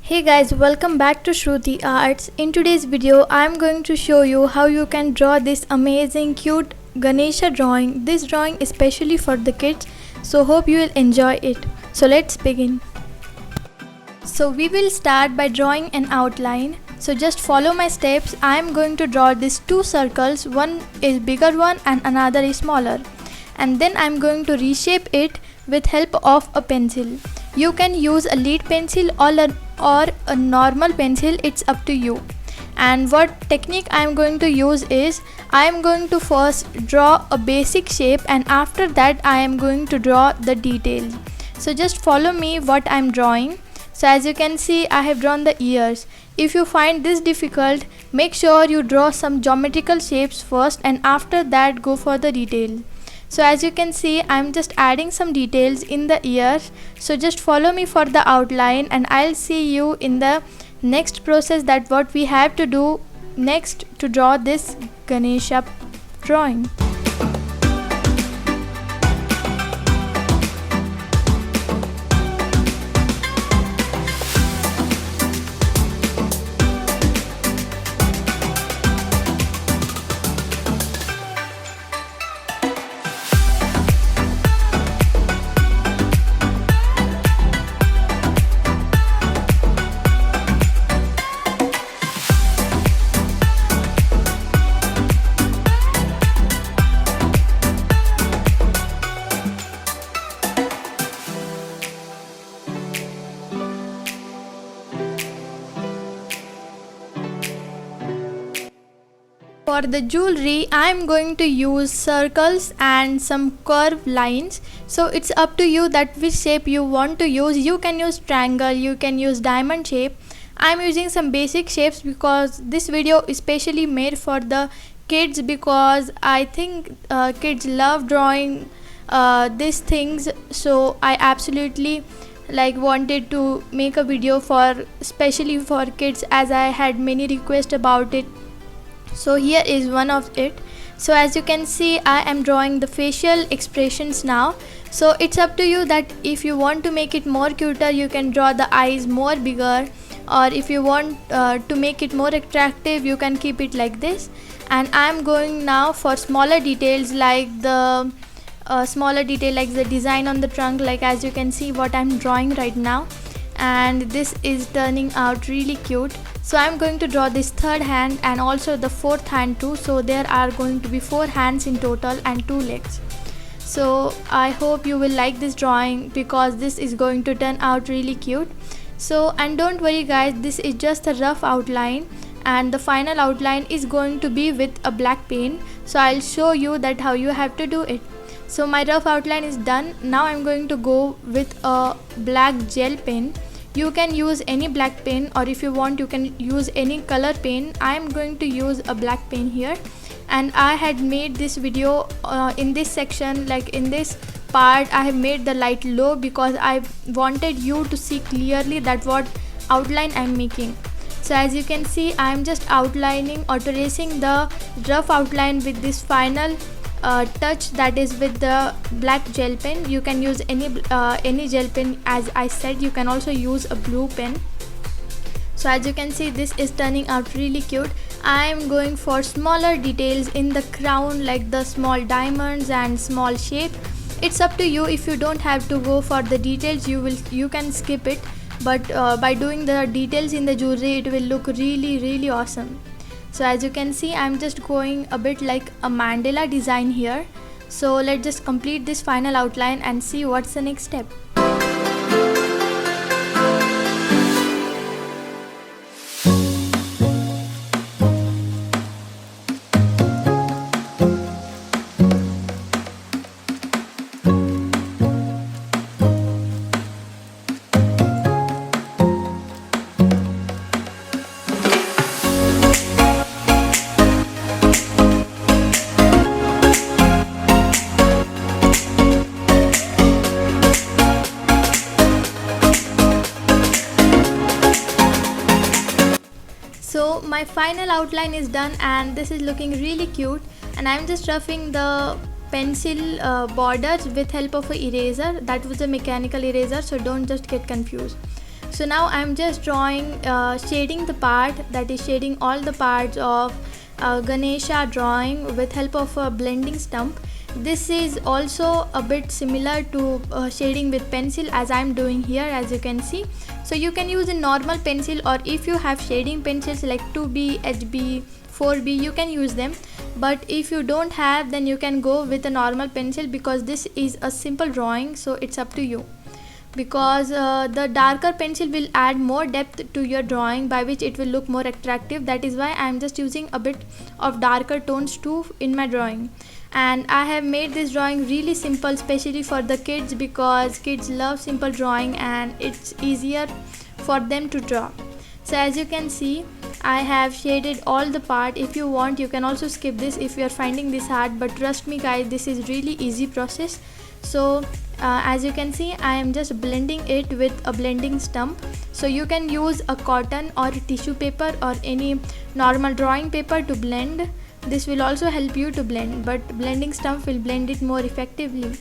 Hey guys, welcome back to Shruti Arts. In today's video, I am going to show you how you can draw this amazing cute Ganesha drawing. This drawing is specially for the kids, so hope you will enjoy it. So let's begin. So we will start by drawing an outline. So just follow my steps. I am going to draw these two circles. One is bigger one and another is smaller. And then I am going to reshape it with help of a pencil. You can use a lead pencil or a normal pencil, it's up to you. And what technique I am going to use is, I am going to first draw a basic shape and after that I am going to draw the details. So just follow me what I am drawing. So as you can see, I have drawn the ears. If you find this difficult, make sure you draw some geometrical shapes first and after that go for the detail. So as you can see, I'm just adding some details in the ears. So just follow me for the outline and I'll see you in the next process, that what we have to do next to draw this Ganesha drawing. For the jewelry, I am going to use circles and some curved lines. So it's up to you that which shape you want to use. You can use triangle, you can use diamond shape. I am using some basic shapes because this video is specially made for the kids, because I think kids love drawing these things. So I absolutely wanted to make a video for especially for kids, as I had many requests about it. So here is one of it. So as you can see, I am drawing the facial expressions now. So it's up to you that if you want to make it more cuter, you can draw the eyes more bigger, or if you want to make it more attractive, you can keep it like this. And I am going now for smaller details, like the design on the trunk, like as you can see what I'm drawing right now. And this is turning out really cute. So I'm going to draw this third hand and also the fourth hand too. So there are going to be 4 hands in total and 2 legs. So I hope you will like this drawing, because this is going to turn out really cute. So, and don't worry guys, this is just a rough outline and the final outline is going to be with a black pen. So I'll show you that how you have to do it. So my rough outline is done. Now I'm going to go with a black gel pen. You can use any black pen, or if you want you can use any color pen. I am going to use a black pen here. And I had made this video in this section, like in this part I have made the light low because I wanted you to see clearly that what outline I am making. So as you can see, I am just outlining or tracing the rough outline with this final touch, that is with the black gel pen. You can use any gel pen, as I said. You can also use a blue pen. So as you can see, this is turning out really cute. I am going for smaller details in the crown, like the small diamonds and small shape. It's up to you. If you don't have to go for the details, you can skip it, but by doing the details in the jewelry, it will look really awesome. So as you can see, I'm just going a bit like a mandala design here. So let's just complete this final outline and see what's the next step. So my final outline is done and this is looking really cute, and I'm just roughing the pencil borders with help of an eraser. That was a mechanical eraser, so don't just get confused. So now I'm just drawing, shading the part, that is shading all the parts of Ganesha drawing with help of a blending stump. This is also a bit similar to shading with pencil as I'm doing here, as you can see. So you can use a normal pencil, or if you have shading pencils like 2B, HB, 4B, you can use them. But if you don't have, then you can go with a normal pencil, because this is a simple drawing, so it's up to you. Because the darker pencil will add more depth to your drawing, by which it will look more attractive. That is why I am just using a bit of darker tones too in my drawing. And I have made this drawing really simple, especially for the kids, because kids love simple drawing and it's easier for them to draw. So as you can see, I have shaded all the part. If you want, you can also skip this if you are finding this hard, but trust me guys, this is really easy process. So as you can see, I am just blending it with a blending stump. So you can use a cotton or tissue paper or any normal drawing paper to blend. This will also help you to blend, but blending stump will blend it more effectively.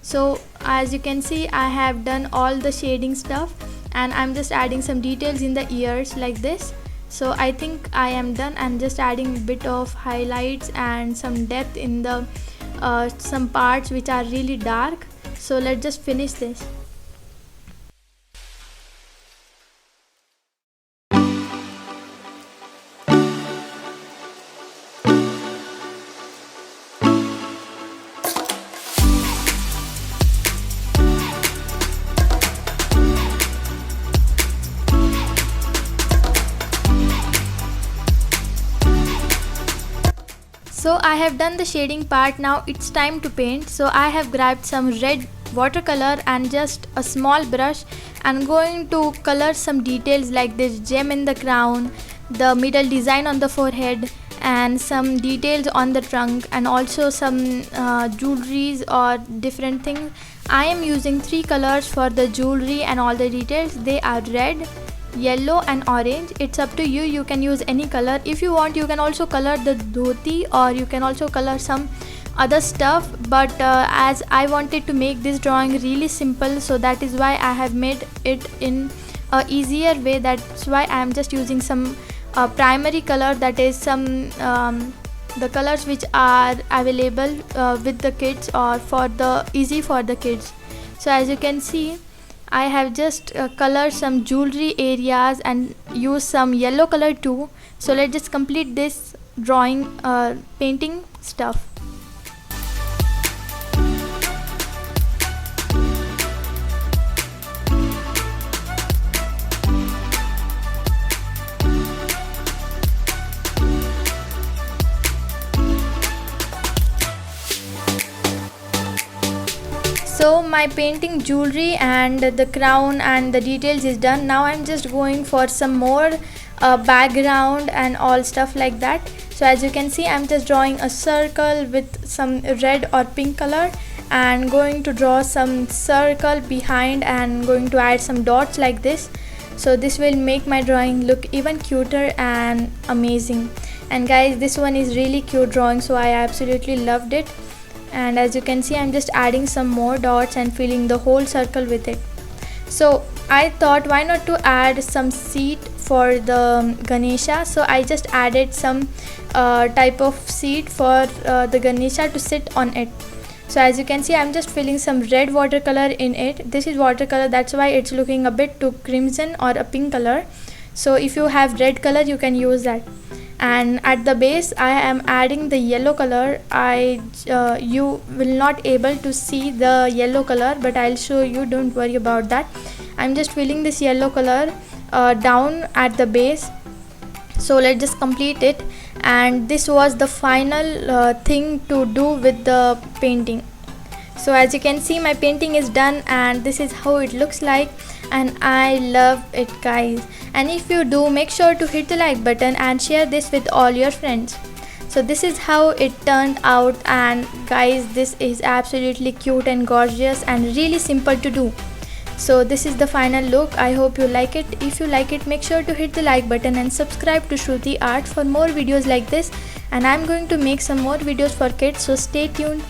So as you can see, I have done all the shading stuff, and I'm just adding some details in the ears like this. So I think I am done. I'm just adding a bit of highlights and some depth in the some parts which are really dark. So let's just finish this. So I have done the shading part. Now it's time to paint. So I have grabbed some red watercolor and just a small brush, and going to color some details like this gem in the crown, the middle design on the forehead, and some details on the trunk, and also some jewelries or different things. I am using 3 colors for the jewelry and all the details. They are red, yellow and orange. It's up to you, you can use any color. If you want, you can also color the dhoti, or you can also color some other stuff, but as I wanted to make this drawing really simple, so that is why I have made it in a easier way. That's why I am just using some primary color, that is some the colors which are available with the kids, or for the easy for the kids. So as you can see, I have just colored some jewelry areas and use some yellow color too. So let's just complete this drawing painting stuff. So my painting jewelry and the crown and the details is done. Now I'm just going for some more background and all stuff like that. So as you can see, I'm just drawing a circle with some red or pink color, and going to draw some circle behind, and going to add some dots like this. So this will make my drawing look even cuter and amazing. And guys, this one is really cute drawing, so I absolutely loved it. And as you can see, I'm just adding some more dots and filling the whole circle with it. So I thought, why not to add some seat for the Ganesha. So I just added some type of seat for the Ganesha to sit on it. So as you can see, I'm just filling some red watercolor in it. This is watercolor, that's why it's looking a bit too crimson or a pink color. So if you have red color, you can use that. And at the base, I am adding the yellow color. You will not able to see the yellow color, but I'll show you, don't worry about that. I'm just filling this yellow color down at the base. So let's just complete it. And this was the final thing to do with the painting. So as you can see, my painting is done, and this is how it looks like, and I love it, guys. And if you do, make sure to hit the like button and share this with all your friends. So this is how it turned out, and guys, this is absolutely cute and gorgeous and really simple to do. So this is the final look. I hope you like it. If you like it, make sure to hit the like button and subscribe to Shruti Art for more videos like this. And I'm going to make some more videos for kids, so stay tuned.